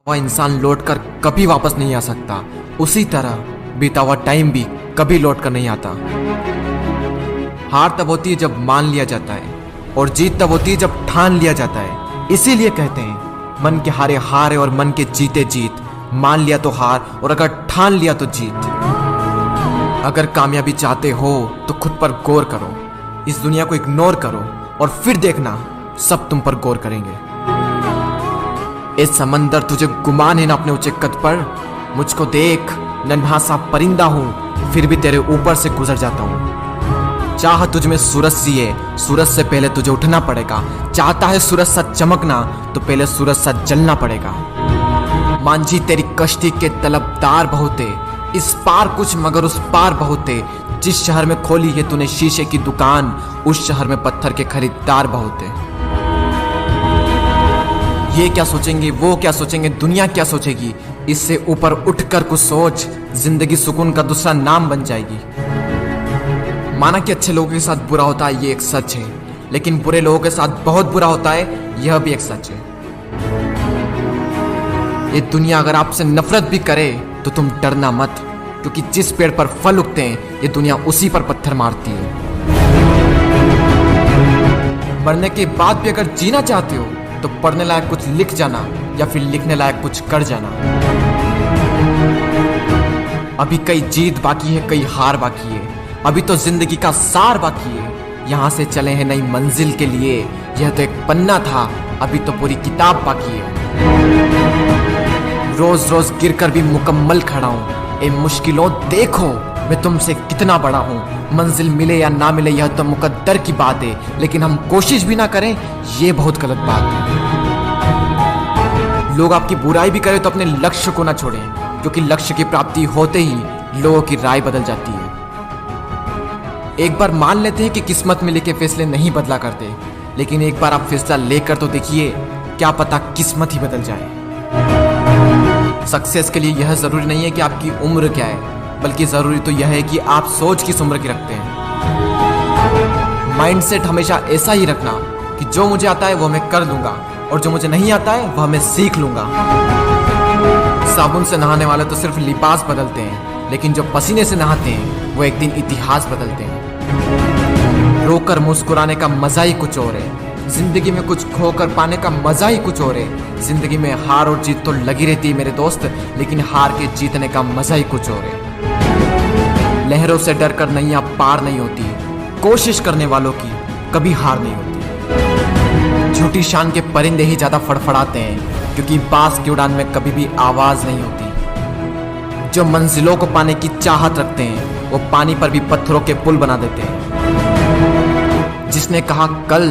वह इंसान लौटकर कभी वापस नहीं आ सकता, उसी तरह बीता हुआ टाइम भी कभी लौटकर नहीं आता। हार तब होती है जब मान लिया जाता है और जीत तब होती है जब ठान लिया जाता है। इसीलिए कहते हैं मन के हारे हार है और मन के जीते जीत। मान लिया तो हार और अगर ठान लिया तो जीत। अगर कामयाबी चाहते हो तो खुद पर गौर करो, इस दुनिया को इग्नोर करो और फिर देखना सब तुम पर गौर करेंगे। इस समंदर तुझे गुमान है ना अपने ऊंचे कद पर। मुझको देख, नन्हा सा परिंदा हूं फिर भी तेरे ऊपर से गुजर जाता हूं। चाह तुझ में सूरज सी है, सूरज से पहले तुझे उठना पड़ेगा। चाहता है सूरज सा चमकना तो पहले सूरज सा जलना पड़ेगा। मांझी तेरी कश्ती के तलबदार बहुत है, इस पार कुछ मगर उस पार बहुत है। जिस शहर में खोली है तूने शीशे की दुकान, उस शहर में पत्थर के खरीदार बहुत है। ये क्या सोचेंगे, वो क्या सोचेंगे, दुनिया क्या सोचेगी, इससे ऊपर उठकर कुछ सोच। जिंदगी सुकून का दूसरा नाम बन जाएगी। माना कि अच्छे लोगों के साथ बुरा होता है, ये एक सच है, लेकिन बुरे लोगों के साथ बहुत बुरा होता है, यह भी एक सच है। ये दुनिया अगर आपसे नफरत भी करे तो तुम डरना मत, क्योंकि जिस पेड़ पर फल उगते हैं ये दुनिया उसी पर पत्थर मारती है। मरने के बाद भी अगर जीना चाहते हो तो पढ़ने लायक कुछ लिख जाना या फिर लिखने लायक कुछ कर जाना। अभी कई जीत बाकी है, कई हार बाकी है, अभी तो जिंदगी का सार बाकी है। यहाँ से चले हैं नई मंजिल के लिए, यह तो एक पन्ना था, अभी तो पूरी किताब बाकी है। रोज रोज गिरकर भी मुकम्मल खड़ा हूँ। ए मुश्किलों देखो मैं तुमसे कितना बड़ा हूँ। मंजिल मिले या ना मिले यह तो मुकद्दर की बात है, लेकिन हम कोशिश भी ना करें ये बहुत गलत बात है। लोग आपकी बुराई भी करें तो अपने लक्ष्य को ना छोड़ें, क्योंकि लक्ष्य की प्राप्ति होते ही लोगों की राय बदल जाती है। एक बार मान लेते हैं कि किस्मत में लिखे फैसले नहीं बदला करते, लेकिन एक बार आप फैसला लेकर तो देखिए, क्या पता किस्मत ही बदल जाए। सक्सेस के लिए यह जरूरी नहीं है कि आपकी उम्र क्या है, बल्कि जरूरी तो यह है कि आप सोच किस उम्र की रखते हैं। माइंडसेट हमेशा ऐसा ही रखना कि जो मुझे आता है वो मैं कर लूंगा और जो मुझे नहीं आता है वह मैं सीख लूंगा। साबुन से नहाने वाले तो सिर्फ लिबास बदलते हैं, लेकिन जो पसीने से नहाते हैं वो एक दिन इतिहास बदलते हैं। रोकर मुस्कुराने का मजा ही कुछ और है, जिंदगी में कुछ खोकर पाने का मजा ही कुछ और है। जिंदगी में हार और जीत तो लगी रहती है मेरे दोस्त, लेकिन हार के जीतने का मजा ही कुछ और है। लहरों से डरकर नैया पार नहीं होती, कोशिश करने वालों की कभी हार नहीं होती। झूठी शान के परिंदे ही ज्यादा फड़फड़ाते हैं, क्योंकि बांस की उड़ान में कभी भी आवाज नहीं होती। जो मंजिलों को पाने की चाहत रखते हैं वो पानी पर भी पत्थरों के पुल बना देते हैं। जिसने कहा कल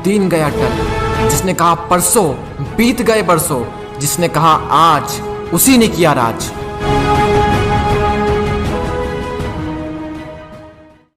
दिन गया टल, जिसने कहा परसों बीत गए बरसों, जिसने कहा आज उसी ने किया राज।